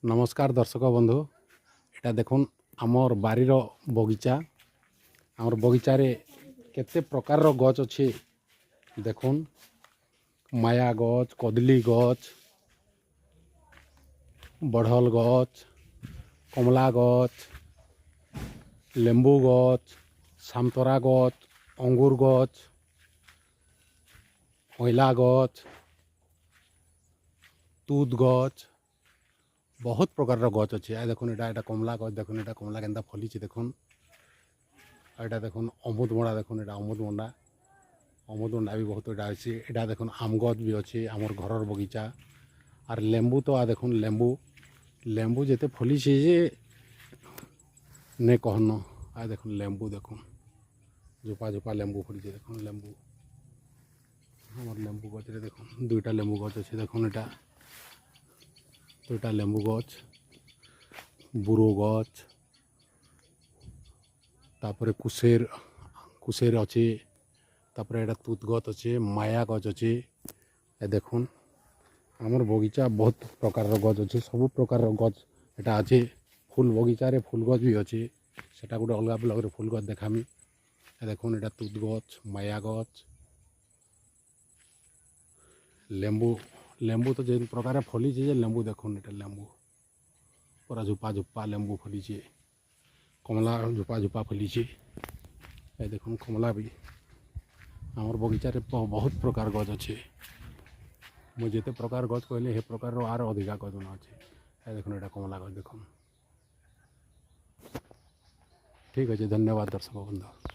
नमस्कार दर्शक बंधु एटा देखुन आमर बारीर बगीचा आमर बगीचारे केते प्रकार गछ अच्छे देखुन माया गछ कदली गछ बढ़ल गछ कमला गछ लेंबू गछ सामतरा गछ अंगूर गछ हईला गछ तुद गछ बहुत प्रकार गछ अच्छे आ देखुन एटा कमला गछ देखुन एटा कमला केन्ता फली देखुन एटा देखुन अमृतभंडा देखुन एटा अमृतभंडा भी बहुत एटा अच्छे एटा देखुन आम गछ भी अच्छे आमर घरर बगीचा और लेंबू तो आ देखुन लेंबू जेते फली जे ने कहन आ देखुन लेंबू देखुन झोपा झोपा लेंबू फली देखुन लेंबू आमर लेंबू गछ रे देखुन दुईटा लेंबू गछ अच्छे देखुन एटा दुईटा लेंबू गछ बुरो गछ तापरे कुसेर अच्छे तापरे एटा तुत गछ अच्छे माया गछ अच्छे ए देखुन आमर बगीचा बहुत प्रकार गछ अच्छे सब प्रकार गछ एटा अच्छे फूल बगीचा रे फूल गछ भी अच्छे सेटा गोटे अलग ब्लॉक रे फूल गछ देखामी ए देखुन एटा तुत गछ माया गछ लेंबू तो जे प्रकार फली जे लेंबू देखुन एटा लेंबू पूरा झुपा झुपा लेंबू फली कमला झुपा झुपा फली ए देखुन कमला भी आमर बगीचा रे बहुत प्रकार गछ अच्छे मुझे जिते प्रकार गछ कहले हे प्रकार आर अधिका गछ न अच्छे ए देखुन एटा कमला गछ देखुन ठीक अच्छे धन्यवाद दर्शक बंधु।